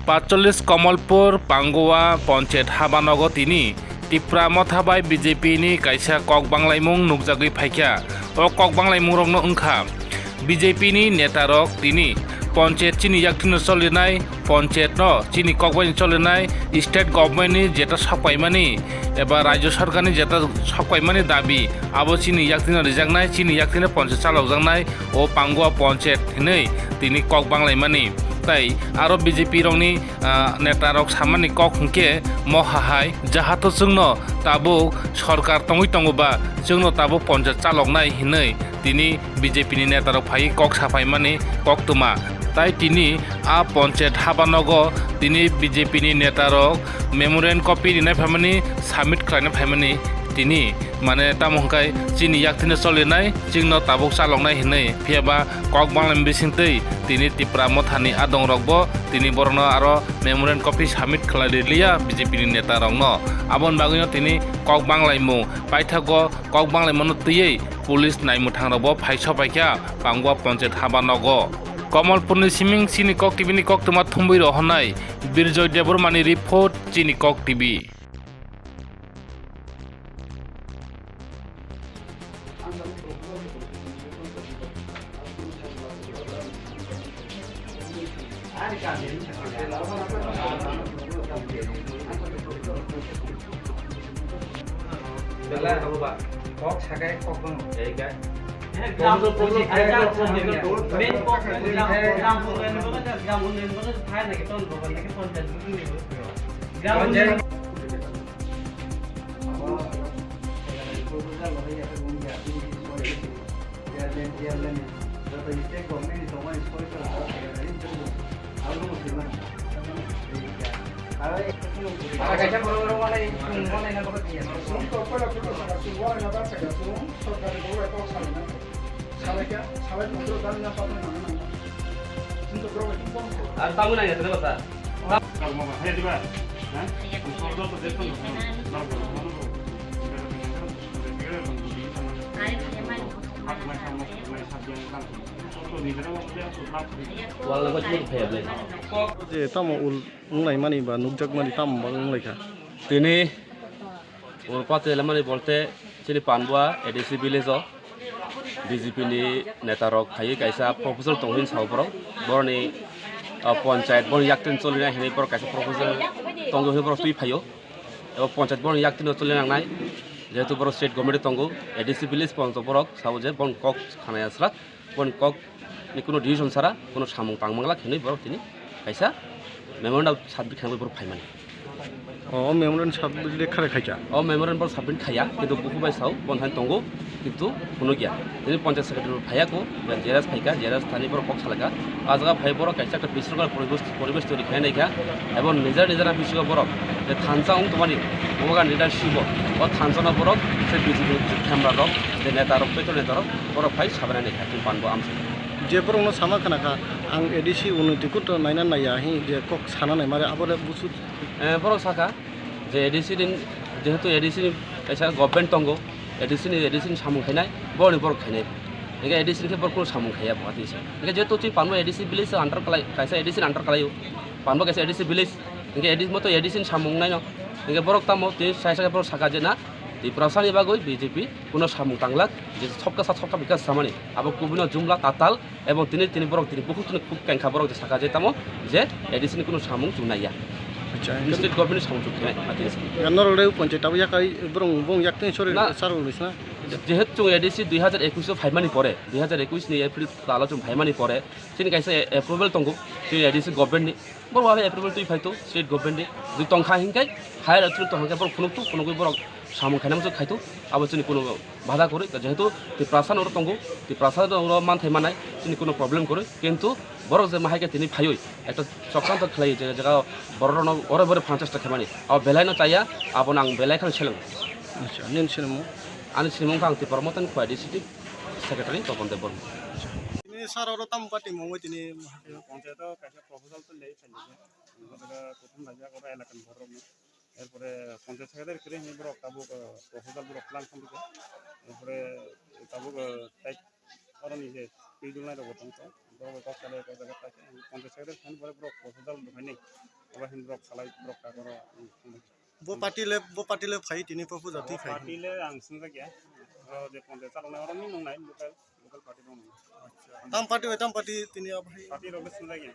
৪৫ কমলপুর পাঙ্গুয়া পঞ্চায়েত হাবানগ তিনি টিপ্রা মথাबाय বিজেপিनि কাইसा কক বাংলাইमुं नुकजागै फाइख्या o কক বাংলাইमुं rokno wngkha বিজেপিनि नेता rok তিনি পঞ্চায়েত চিনি yakthino চলিনাय পঞ্চায়েত no চিনি kokbaini চলিনাय স্টেট গভর্নমেন্টनि যেটা সাকপাইমানি এবা রাজ্য সরকারनि যেটা সাকপাইমানি দাবি abo চিনি yakthino rijaknai চিনি yakthino পঞ্চায়েত চালকjaknai o পাঙ্গুয়া পঞ্চায়েত hinui তিনি কক বাংলাইমানি তাই আরো বিজেপি রংনি নেতা রক সামানি কক হুঁকে মহাহাই যাহাতো जोंनो তাবো সরকার তঙ্গই তঙ্গবা जोंनो তাবো পঞ্চায়েত চালকনাই হিनै তিনি বিজেপিনি নেতা রক ফাই কক সাফাই মানে কক তুমা তাই তিনি পঞ্চায়েত হাবানগ তিনি বিজেপিনি নেতা রক মেমোরেন্ড কপি দিনাই ফাইমানি সাবমিট খালাयनाय फाइमानि তিনি মানে তামংকাই চিনি yakthino চলিনাय जोंनो তাবো চালকনাই হিनै ফিয়াবা কক বাংলাম বিসিংতৈ তিনি টিপ্রা মথানি আদং রকবো তিনি বরনো আরো মেমোরেন্ড কপি সাবমিট খালাयलिया বিজেপিনি নেতা রকনো আবন বাগৈনো তিনি কক বাংলাইमुं পাইথাগো কক বাংলাইमुं তৈयै পুলিশ নাইমু থাংরবো ফাইস ফাইখ্या পাঙ্গুয়া পঞ্চায়েত হাবানগ কমলপুরনি সিমিং চিনি কক টিভিনি কক তুমা থুম্বৈ রহনাय বিরজয় দেববর্মানি রিপোর্ট চিনি কক TV kok sakai kok bang tamu nanya kenapa Pak? Tamu ulai mani ba nukjak mani tamu bang ulai kah? Tini urpat lemani bolte sini Panbua edisi village BJP ni neta rok khai kaisa proposal tonghin saubrok borni panchayat বন yaktin চলিনা হিনে পর কাছে proposal তঙ্গ হে পর তুই ফাইও এবং পঞ্চায়েত বন yaktin চলিনা নাই যেহেতু বড় স্টেট গভর্নমেন্ট তঙ্গ এডিসি ভিলেজ পঞ্চায়েত বরক সাবজে বন কক খানায় আসরা বন কক ni কোনো ডিভিশন সারা কোনো সামং তাংমাংলা হিনে বরক তিনি কাইসা মেমোরেন্ডাম সাবমিট খানায় বরক ফাইমানি মেমোরেন্ড সাবমিট খারে খাইকা মেমোরেন্ড বরক সাবমিট খাইয়া কিন্তু বুকুবাই সাও বনথান তঙ্গ কিন্তু কোনো গিয়া তিনি পঞ্চায়েত সেক্রেটারি ভাইয়াকো জেরাস ফাইকা জেরাস থানি বড় কক সালাকা আজগা ভাই বড় কাইসা একটা বিশৃঙ্খল পরিবেশ তৈরি খাই নাইকা এবং নিজের নিজেরা বিশৃঙ্খল বড় যে থানসাং তোমানি মমগা লিডারশিপ ও থানসানা বড় সে বিজেপি ক্যামেরা রক যে নেতা রক পেতো নেতা রক বড় ভাই সাবানা নাইকা তুমি পানবো আমসে যে বরং সামা খানাকা আং এডিসি উন্নতিকুট নাইনা নাইয়া হি যে কক সানা নাই মারে আবরে বুসু বড় সাকা যে এডিসি দিন যেহেতু এডিসি কাইসা গভর্নমেন্ট তঙ্গ এডিসিন সামুং খাইনাय বড় বড় খাইনাय এগে এডিসিন কে বড় কোনো সামুং খাইয়া বাতিছে এগে যেহেতু তুই পানবো এডিসি ভিলেজ আন্ডার কালাই কাইসা এডিসিন আন্ডার কালাইও পানবো কাইসা এডিসি ভিলেজ এগে এডিস মতো এডিসিন সামুং নাই ন এগে বড় তামো তুই সাইসা বড় সাকা যে না তুই প্রশাসন বাগৈ বিজেপি কোনো সামুং টাংলাক যে সবকা বিকাশ সামানি আবো কুবিনো জুমলা তাতাল এবং তিনি বড় তিনি বহুত খুব ক্যাংখা বড় যে সাকা যে তামো যে এডিসিন কোনো সামুং জুনাইয়া স্টেট গভর্নমেন্ট সামুং জুনাই বাতিছে গান্নরলে পঞ্চায়েত আবু ইয়াকাই বরং বং yaktin সরে সারো লইছনা যেহেতু এডিসি 2021 ফাইমানি পরে 2021 নি এপ্রিল তালা जों ফাইমানি পরে তিনি কাইসা এপ্রুভাল তঙ্গু তিনি এডিসি গভর্নমেন্ট নি বড় ভাবে এপ্রুভাল তুই ফাইতো স্টেট গভর্নমেন্ট নি দুই তংখা হিংকাই হায়ার অথরিটি তংখা বড় কোনো বড় সামু খাইনামজো খাইতো আবার তিনি কোনো বাধা করে যেহেতু তি প্রাসান ওর তঙ্গু তি প্রাসাদ ওর মান থাইমানাই তিনি কোনো প্রবলেম করে কিন্তু বড় যে মাহাইকে তিনি ফাইই একটা চক্রান্ত খেলাই যে জায়গা বড় ওরে বড় 50 টাকা খামানি আর বেলাইনো চাইয়া আবন আং বেলাই খাল ছেলেন আচ্ছা নিন সিনেমু ani simong kang ti permotan kwa di city secretary topon de bon ini saroro tam pati mongoi tini panchayat কাছে প্রপোজাল তো লেই ফেলি প্রথম রাজা করে এলাকান ভরম এরপরে পঞ্চায়েত সেক্রেটারি করে নি বড় কাবু প্রপোজাল বড় প্ল্যান সম্পর্কে এরপরে কাবু টাইপ করনি যে এই জন্য বর্তমান তো বড় কথা চলে কথা পঞ্চায়েত সেক্রেটারি ফোন করে বড় প্রপোজাল হয় নাই aba hin brok salai brok ka koro bo party le phai tini popo jati phai party le ang singa kya je ponte salona orang ni nong nai local party dong tam party tini abhai party ro singa kya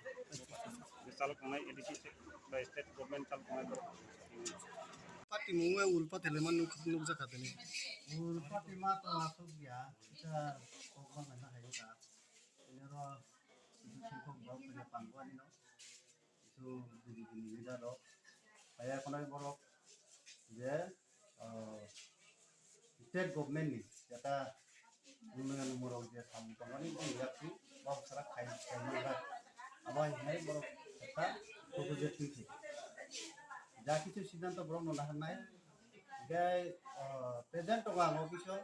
je salok nai edc ba state government salok nai party mungwe ulpa teleman nuk ja khatani Ulpati mata masuk ya, kita kokong mana hayu ka. Ini ro itu singkong bau punya pangkuan ini, itu gini juga lo. Kayak kono borok, je state government nih, kata dengan borok je samu pangkuan ini lihat sih, bau serak kain merah. Apa ini borok kata kokoh je tinggi. Jadi itu siddhant borok nolahan naik. Gay present to ang officer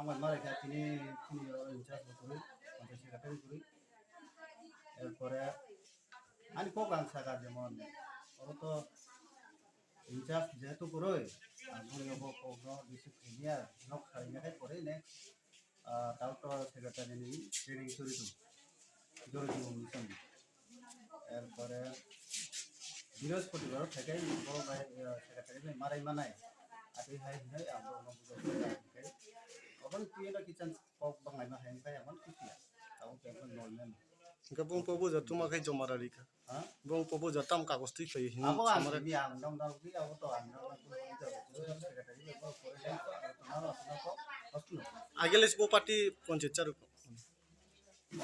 আমার মারে কা তিনি in charge করি panchayat secretary করি এরপরে আমি কোকান Saga যেমন ওর তো ইনচার্জ যেহেতু করই আমি কোকনো ডিসিপ্লিনিয়ার নক খাইনাকে করে নে ডাক্তার সেক্রেটারি নি ট্রেনিং করি তো জরুরি মিশন এরপরে বৃহস্পতিবার থেকে বড় ভাই সেক্রেটারি মারাই মানায় আর এই ভাই হিনে আমরা নবুজাই এখন তুই এটা কিচেন কক বাংলাই মা হেন ভাই আমার খুশি তাও কেমন normal ga bong popo ja tuma kai jomara rika হ্যাঁ bong popo ja tam kagos ti phai hin আবো আমি আমদম দাও কি আবো তো আমদম সেক্রেটারি বড় করে দেন তোমার আসনা কো আসলো agele bo party পঞ্চায়েত চার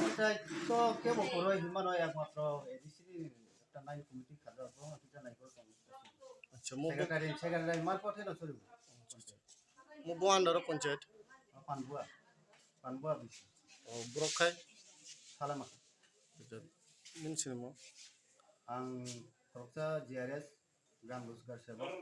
এটা তো কেবল করই হিমান হয় একমাত্র এডিসি একটা নাই কমিটি খাজা তো এটা নাই করে acha mo সেক্রেটারি মার পথে না চলবে mo bo under পঞ্চায়েত পানবুয়া বেশি brok khai সালামা min sinimo ang Koroksa GRS Grand Roजगार सेवक